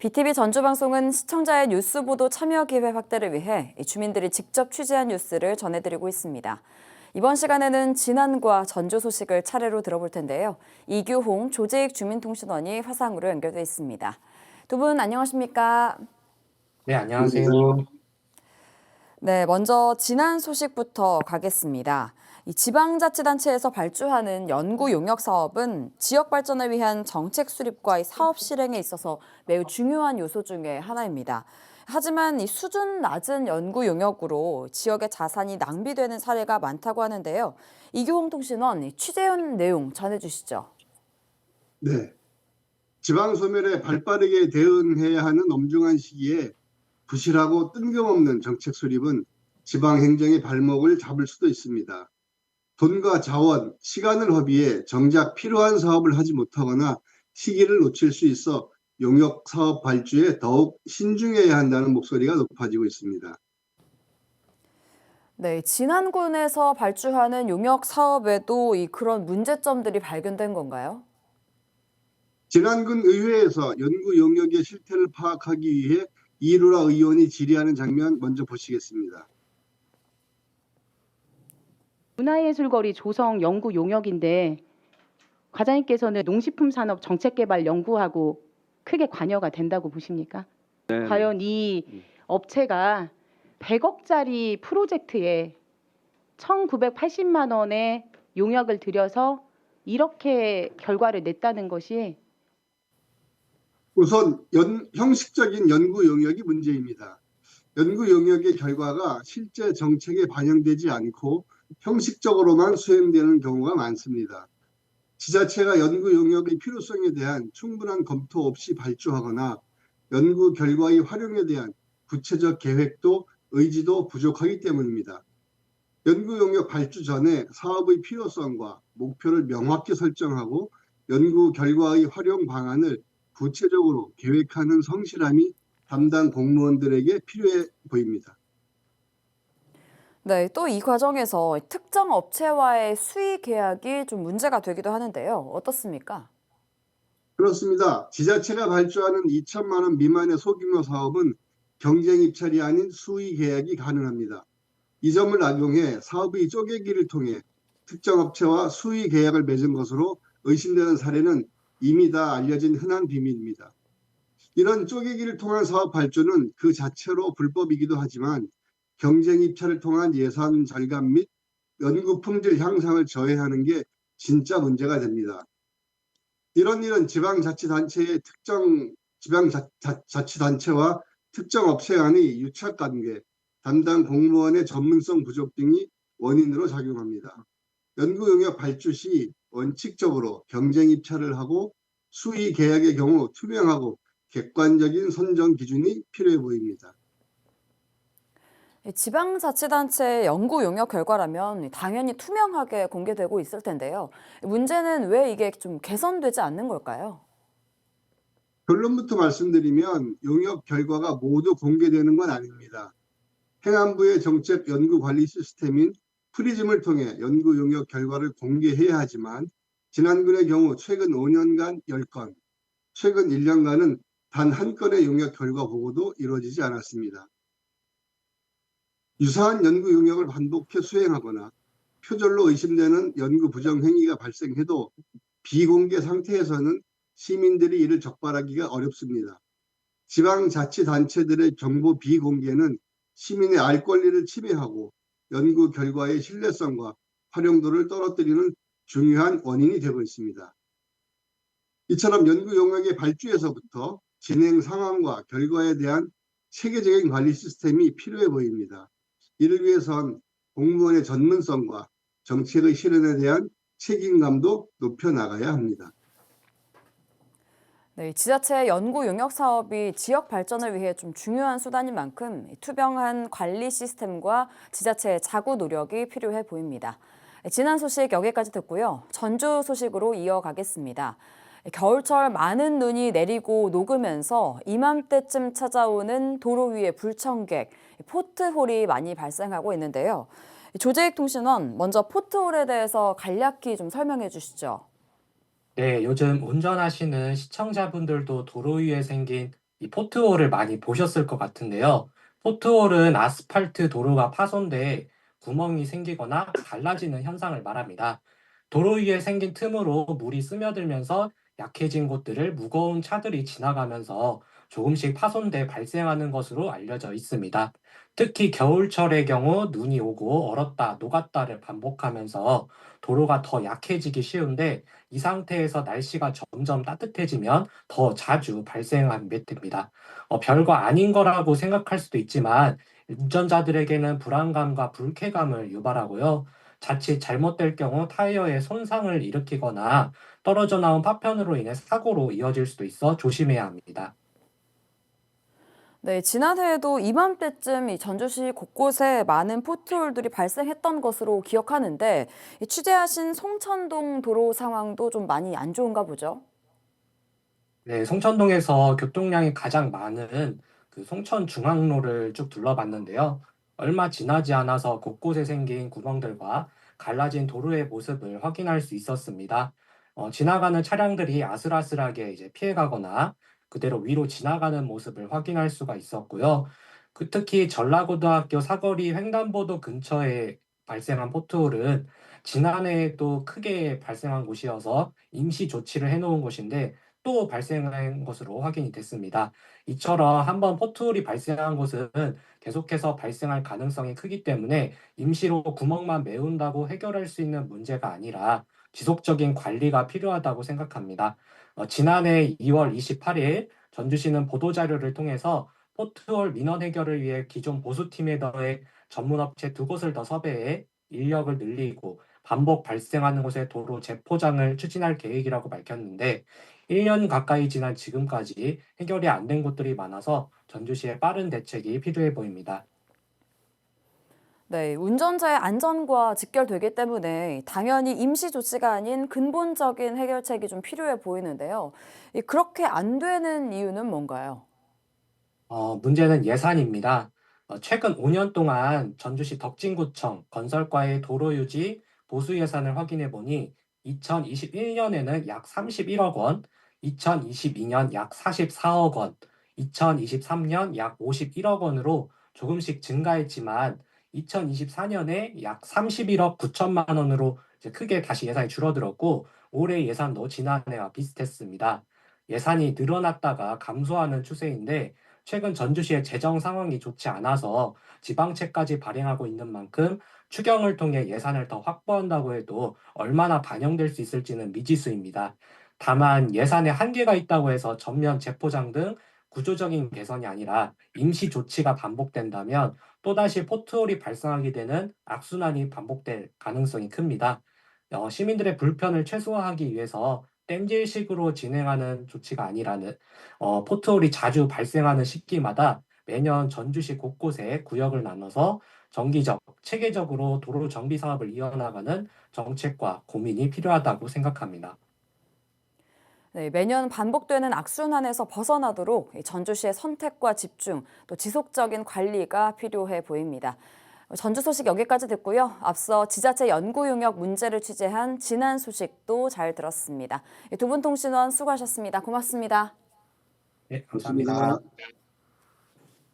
BTV 전주방송은 시청자의 뉴스 보도 참여 기회 확대를 위해 주민들이 직접 취재한 뉴스를 전해드리고 있습니다. 이번 시간에는 진안과 전주 소식을 차례로 들어볼 텐데요. 이규홍 조재익 주민통신원이 화상으로 연결돼 있습니다. 두 분 안녕하십니까? 네, 안녕하세요. 네, 먼저 진안 소식부터 가겠습니다. 이 지방자치단체에서 발주하는 연구 용역 사업은 지역 발전을 위한 정책 수립과 이 사업 실행에 있어서 매우 중요한 요소 중에 하나입니다. 하지만 이 수준 낮은 연구 용역으로 지역의 자산이 낭비되는 사례가 많다고 하는데요. 이규홍 통신원 취재한 내용 전해주시죠. 네, 지방 소멸에 발빠르게 대응해야 하는 엄중한 시기에 부실하고 뜬금없는 정책 수립은 지방 행정의 발목을 잡을 수도 있습니다. 돈과 자원, 시간을 허비해 정작 필요한 사업을 하지 못하거나 시기를 놓칠 수 있어 용역 사업 발주에 더욱 신중해야 한다는 목소리가 높아지고 있습니다. 네, 진안군에서 발주하는 용역 사업에도 그런 문제점들이 발견된 건가요? 진안군 의회에서 연구 용역의 실태를 파악하기 위해 이루라 의원이 질의하는 장면 먼저 보시겠습니다. 문화예술거리 조성 연구 용역인데 과장님께서는 농식품산업 정책개발 연구하고 크게 관여가 된다고 보십니까? 네. 과연 이 업체가 100억짜리 프로젝트에 1,980만 원의 용역을 들여서 이렇게 결과를 냈다는 것이 우선 형식적인 연구 용역이 문제입니다. 연구 용역의 결과가 실제 정책에 반영되지 않고 형식적으로만 수행되는 경우가 많습니다. 지자체가 연구 용역의 필요성에 대한 충분한 검토 없이 발주하거나 연구 결과의 활용에 대한 구체적 계획도 의지도 부족하기 때문입니다. 연구 용역 발주 전에 사업의 필요성과 목표를 명확히 설정하고 연구 결과의 활용 방안을 구체적으로 계획하는 성실함이 담당 공무원들에게 필요해 보입니다. 네, 또 이 과정에서 특정 업체와의 수의 계약이 좀 문제가 되기도 하는데요. 어떻습니까? 그렇습니다. 지자체가 발주하는 2천만 원 미만의 소규모 사업은 경쟁 입찰이 아닌 수의 계약이 가능합니다. 이 점을 악용해 사업의 쪼개기를 통해 특정 업체와 수의 계약을 맺은 것으로 의심되는 사례는 이미 다 알려진 흔한 비밀입니다. 이런 쪼개기를 통한 사업 발주는 그 자체로 불법이기도 하지만 경쟁 입찰을 통한 예산 절감 및 연구 품질 향상을 저해하는 게 진짜 문제가 됩니다. 이런 일은 지방자치단체의 지방자치단체와 특정 업체 간의 유착관계, 담당 공무원의 전문성 부족 등이 원인으로 작용합니다. 연구 용역 발주 시 원칙적으로 경쟁 입찰을 하고 수의 계약의 경우 투명하고 객관적인 선정 기준이 필요해 보입니다. 지방자치단체의 연구 용역 결과라면 당연히 투명하게 공개되고 있을 텐데요. 문제는 왜 이게 좀 개선되지 않는 걸까요? 결론부터 말씀드리면 용역 결과가 모두 공개되는 건 아닙니다. 행안부의 정책 연구 관리 시스템인 프리즘을 통해 연구 용역 결과를 공개해야 하지만 진안군의 경우 최근 5년간 10건, 최근 1년간은 단 한 건의 용역 결과 보고도 이루어지지 않았습니다. 유사한 연구 용역을 반복해 수행하거나 표절로 의심되는 연구 부정 행위가 발생해도 비공개 상태에서는 시민들이 이를 적발하기가 어렵습니다. 지방자치단체들의 정보 비공개는 시민의 알 권리를 침해하고 연구 결과의 신뢰성과 활용도를 떨어뜨리는 중요한 원인이 되고 있습니다. 이처럼 연구 용역의 발주에서부터 진행 상황과 결과에 대한 체계적인 관리 시스템이 필요해 보입니다. 이를 위해선 공무원의 전문성과 정책의 실현에 대한 책임감도 높여나가야 합니다. 네, 지자체 연구 용역 사업이 지역 발전을 위해 좀 중요한 수단인 만큼 투명한 관리 시스템과 지자체의 자구 노력이 필요해 보입니다. 지난 소식 여기까지 듣고요. 전주 소식으로 이어가겠습니다. 겨울철 많은 눈이 내리고 녹으면서 이맘때쯤 찾아오는 도로 위의 불청객, 포트홀이 많이 발생하고 있는데요. 조재익 통신원, 먼저 포트홀에 대해서 간략히 좀 설명해 주시죠. 네, 요즘 운전하시는 시청자분들도 도로 위에 생긴 이 포트홀을 많이 보셨을 것 같은데요. 포트홀은 아스팔트 도로가 파손돼 구멍이 생기거나 갈라지는 현상을 말합니다. 도로 위에 생긴 틈으로 물이 스며들면서 약해진 곳들을 무거운 차들이 지나가면서 조금씩 파손돼 발생하는 것으로 알려져 있습니다. 특히 겨울철의 경우 눈이 오고 얼었다 녹았다를 반복하면서 도로가 더 약해지기 쉬운데, 이 상태에서 날씨가 점점 따뜻해지면 더 자주 발생하게 됩니다. 별거 아닌 거라고 생각할 수도 있지만 운전자들에게는 불안감과 불쾌감을 유발하고요. 자칫 잘못될 경우 타이어에 손상을 일으키거나 떨어져 나온 파편으로 인해 사고로 이어질 수도 있어 조심해야 합니다. 네, 지난해에도 이맘때쯤 이 전주시 곳곳에 많은 포트홀들이 발생했던 것으로 기억하는데 이 취재하신 송천동 도로 상황도 좀 많이 안 좋은가 보죠? 네, 송천동에서 교통량이 가장 많은 그 송천중앙로를 쭉 둘러봤는데요. 얼마 지나지 않아서 곳곳에 생긴 구멍들과 갈라진 도로의 모습을 확인할 수 있었습니다. 지나가는 차량들이 아슬아슬하게 이제 피해가거나 그대로 위로 지나가는 모습을 확인할 수가 있었고요. 특히 전라고등학교 사거리 횡단보도 근처에 발생한 포트홀은 지난해에도 크게 발생한 곳이어서 임시 조치를 해놓은 곳인데 또 발생한 것으로 확인이 됐습니다. 이처럼 한번 포트홀이 발생한 곳은 계속해서 발생할 가능성이 크기 때문에 임시로 구멍만 메운다고 해결할 수 있는 문제가 아니라 지속적인 관리가 필요하다고 생각합니다. 지난해 2월 28일 전주시는 보도자료를 통해서 포트홀 민원 해결을 위해 기존 보수팀에 더해 전문업체 2곳을 더 섭외해 인력을 늘리고 반복 발생하는 곳의 도로 재포장을 추진할 계획이라고 밝혔는데, 1년 가까이 지난 지금까지 해결이 안 된 곳들이 많아서 전주시의 빠른 대책이 필요해 보입니다. 네, 운전자의 안전과 직결되기 때문에 당연히 임시 조치가 아닌 근본적인 해결책이 좀 필요해 보이는데요. 그렇게 안 되는 이유는 뭔가요? 문제는 예산입니다. 최근 5년 동안 전주시 덕진구청 건설과의 도로 유지 보수 예산을 확인해 보니 2021년에는 약 31억 원, 2022년 약 44억 원, 2023년 약 51억 원으로 조금씩 증가했지만 2024년에 약 31억 9천만 원으로 이제 크게 다시 예산이 줄어들었고, 올해 예산도 지난해와 비슷했습니다. 예산이 늘어났다가 감소하는 추세인데, 최근 전주시의 재정 상황이 좋지 않아서 지방채까지 발행하고 있는 만큼 추경을 통해 예산을 더 확보한다고 해도 얼마나 반영될 수 있을지는 미지수입니다. 다만 예산에 한계가 있다고 해서 전면 재포장 등 구조적인 개선이 아니라 임시 조치가 반복된다면 또다시 포트홀이 발생하게 되는 악순환이 반복될 가능성이 큽니다. 시민들의 불편을 최소화하기 위해서 땜질식으로 진행하는 조치가 아니라는, 포트홀이 자주 발생하는 시기마다 매년 전주시 곳곳에 구역을 나눠서 정기적, 체계적으로 도로 정비 사업을 이어나가는 정책과 고민이 필요하다고 생각합니다. 네, 매년 반복되는 악순환에서 벗어나도록 전주시의 선택과 집중, 또 지속적인 관리가 필요해 보입니다. 전주 소식 여기까지 듣고요. 앞서 지자체 연구 용역 문제를 취재한 진안 소식도 잘 들었습니다. 두 분 통신원 수고하셨습니다. 고맙습니다. 네, 그렇습니다. 감사합니다.